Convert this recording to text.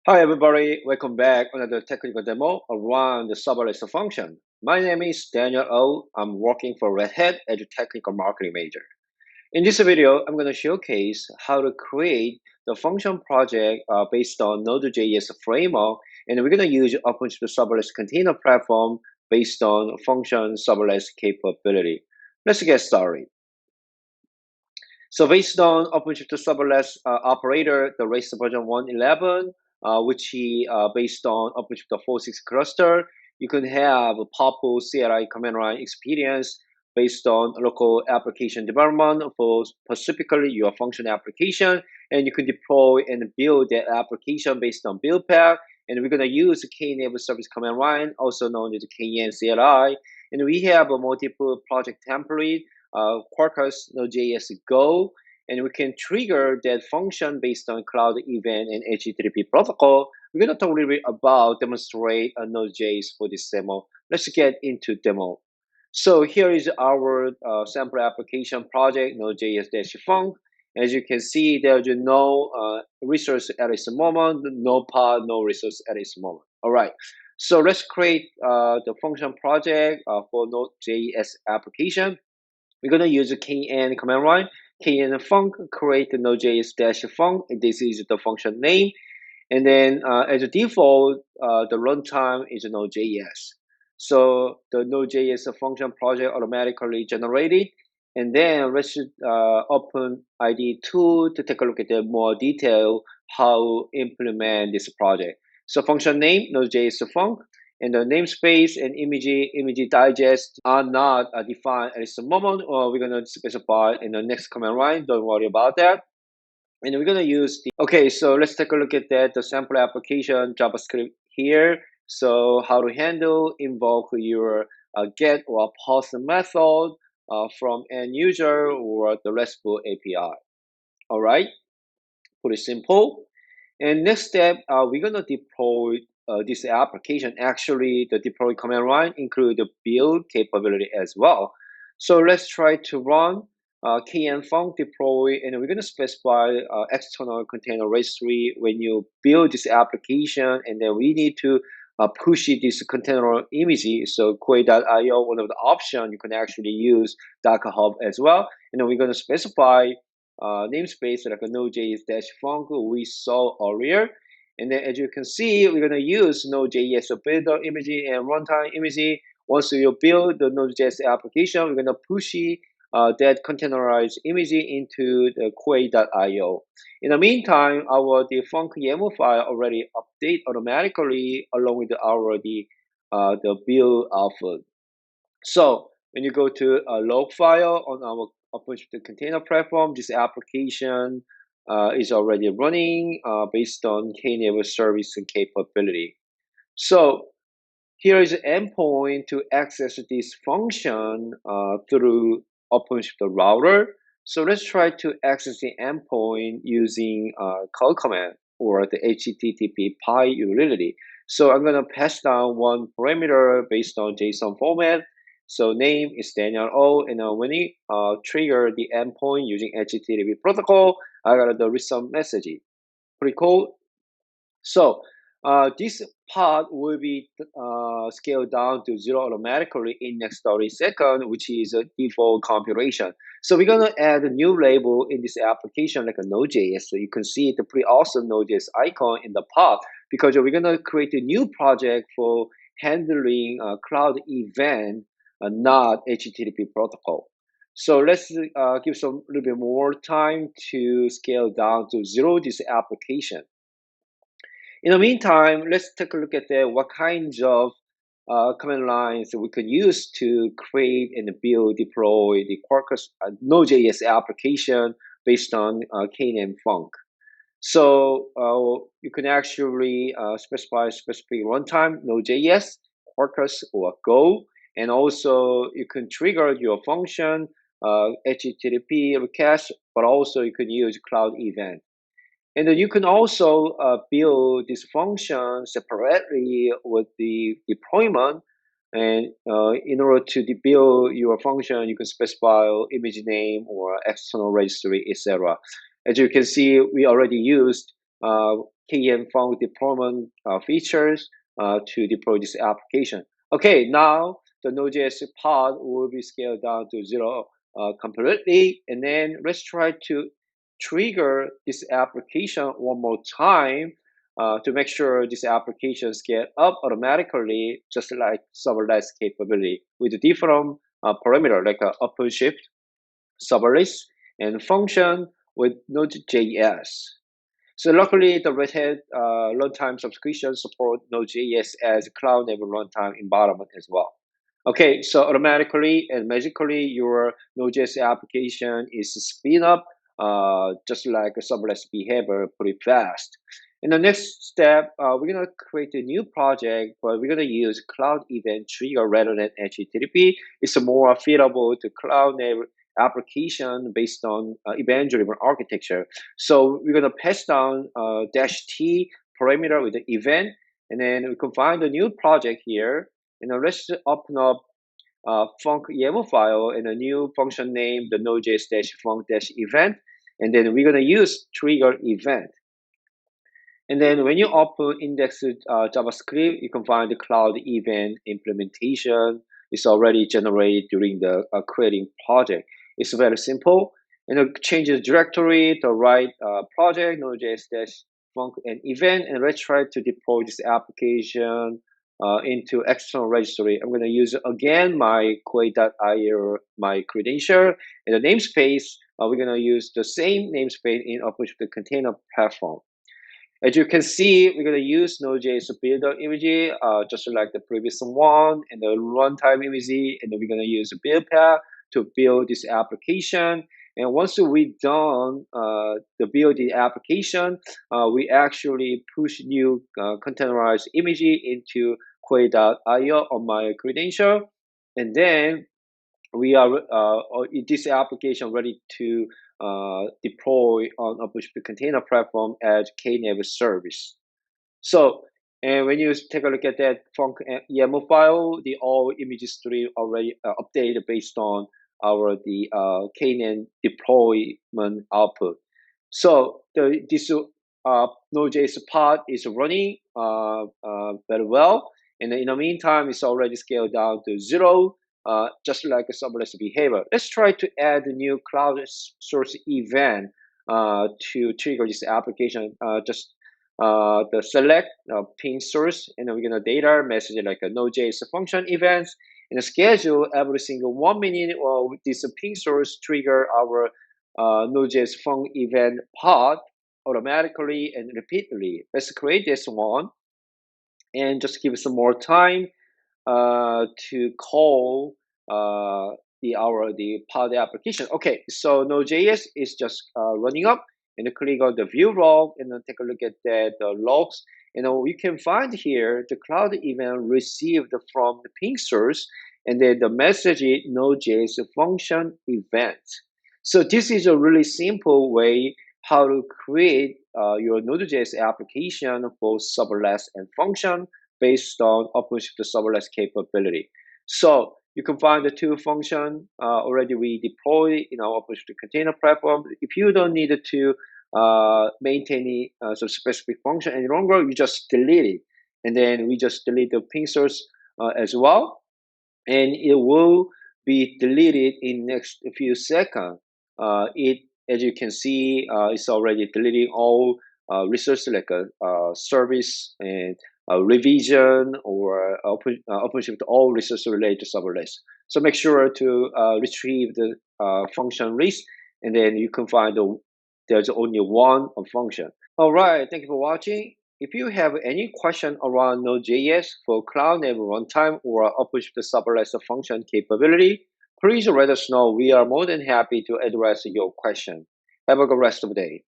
Hi everybody, welcome back on another technical demo around the serverless function. My name is Daniel O. I'm working for Red Hat as a technical marketing major. In this video, I'm going to showcase how to create the function project based on Nodejs framework, and we're going to use OpenShift serverless container platform based on function serverless capability. Let's get started. So based on OpenShift serverless operator, the RACE version 1.11, which is based on OpenShift 4.6 cluster, you can have a powerful CLI command line experience based on local application development for specifically your function application, and you can deploy and build that application based on build path. And we're going to use K-enable service command line, also known as KEN CLI. And we have a multiple project template, Quarkus Node.js Go, and we can trigger that function based on cloud event and HTTP protocol. We're going to talk a little bit about demonstrate a Node.js for this demo. Let's get into demo. So here is our sample application project, Node.js-func. As you can see, there's no resource at this moment, no pod, no resource at this moment. All right. So let's create the function project for Node.js application. We're going to use a kn command line, kn func, create the Node.js-func. This is the function name. And then as a default, the runtime is Node.js. So the Node.js function project automatically generated. And then let's open IDE tool to take a look at the more detail how implement this project. So function name, Node.js func, and the namespace and image digest are not defined at this moment, or we're going to specify in the next command line. Don't worry about that. And we're going to use the, okay, so let's take a look at that, the sample application JavaScript here. So how to handle, invoke your get or post method from end user or the RESTful API. All right, pretty simple. And next step, we're going to deploy this application. Actually, the deploy command line include the build capability as well. So let's try to run kn func deploy, and we're going to specify external container registry when you build this application, and then we need to push this container image. So query.io, one of the options, you can actually use Docker Hub as well. And then we're going to specify namespace like a Node.js-func we saw earlier. And then as you can see, we're going to use Node.js builder image and runtime image. Once you build the Node.js application, we're going to push that containerized image into the query.io. In the meantime, our the func YAML file already update automatically along with the build output. So when you go to a log file on our OpenShift container platform, this application is already running based on K-enable service and capability. So here is an endpoint to access this function through OpenShift router. So let's try to access the endpoint using call command or the HTTP PI utility. So I'm going to pass down one parameter based on JSON format. So name is Daniel O, and when you trigger the endpoint using HTTP protocol, I got the recent message. Pretty cool. So this part will be scaled down to 0 automatically in next 30 seconds, which is a default configuration. So we're going to add a new label in this application like a Node.js. So you can see the pretty awesome Node.js icon in the part because we're going to create a new project for handling cloud event, not HTTP protocol. So let's give some little bit more time to scale down to 0 this application. In the meantime, let's take a look at what kinds of command lines we could use to create and build, deploy the Quarkus Node.js application based on kn func. So you can actually specify specific runtime, Node.js, Quarkus, or Go, and also you can trigger your function, HTTP request, but also you can use cloud event. And then you can also build this function separately with the deployment. And in order to build your function, you can specify image name or external registry, etc. As you can see, we already used KN func deployment features to deploy this application. Okay, now the Node.js pod will be scaled down to 0 completely, and then let's try to trigger this application one more time to make sure these applications get up automatically, just like serverless capability with different parameter like OpenShift, serverless, and function with Node.js. So luckily, the Red Hat runtime subscription support Node.js as cloud-native runtime environment as well. Okay, so automatically and magically, your Node.js application is spin up just like a serverless behavior pretty fast. In the next step, we're gonna create a new project, but we're gonna use Cloud Event Trigger rather than HTTP. It's more feasible to cloud-native application based on event-driven architecture. So we're gonna pass down -t parameter with the event, and then we can find a new project here. And then let's open up func YAML file and a new function name, the nodejs-func-event, and then we're gonna use trigger event. And then when you open index JavaScript, you can find the cloud event implementation. It's already generated during the creating project. It's very simple. And it changes directory to right project, nodejs-func and event. And let's try to deploy this application into external registry. I'm going to use again my query.io, my credential. In the namespace, we're going to use the same namespace in OpenShift container platform. As you can see, we're going to use Node.js builder image, just like the previous one, and the runtime image, and then we're going to use the build path to build this application. And once we're done the building application, we actually push new containerized image into query.io on my credential, and then we are this application ready to deploy on OpenShift container platform as Knative service. So, and when you take a look at that func YAML file, the all image stream already updated based on our Knative deployment output. So this Node.js pod is running very well, and in the meantime, it's already scaled down to 0. Just like a serverless behavior. Let's try to add a new cloud source event to trigger this application. Just the select ping source, and then we're gonna data message like a Node.js function events, and schedule every single 1 minute or this ping source trigger our Node.js func event pod automatically and repeatedly. Let's create this one and just give it some more time to call the pod application. Okay, so Node.js is just running up, and then click on the view log, and then take a look at that logs. And then we can find here the cloud event received from the ping source, and then the message is Node.js function event. So this is a really simple way how to create your Node.js application for serverless and function based on OpenShift serverless capability. So you can find the two functions already we deployed in our OpenShift container platform. If you don't need to maintain some specific function any longer, you just delete it. And then we just delete the ping source as well. And it will be deleted in next few seconds. As you can see, it's already deleting all resources like a service and revision or OpenShift all resources related to serverless. So make sure to retrieve the function list, and then you can find there's only one function. All right, thank you for watching. If you have any question around Node.js for cloud-native runtime or OpenShift serverless function capability, please let us know. We are more than happy to address your question. Have a good rest of the day.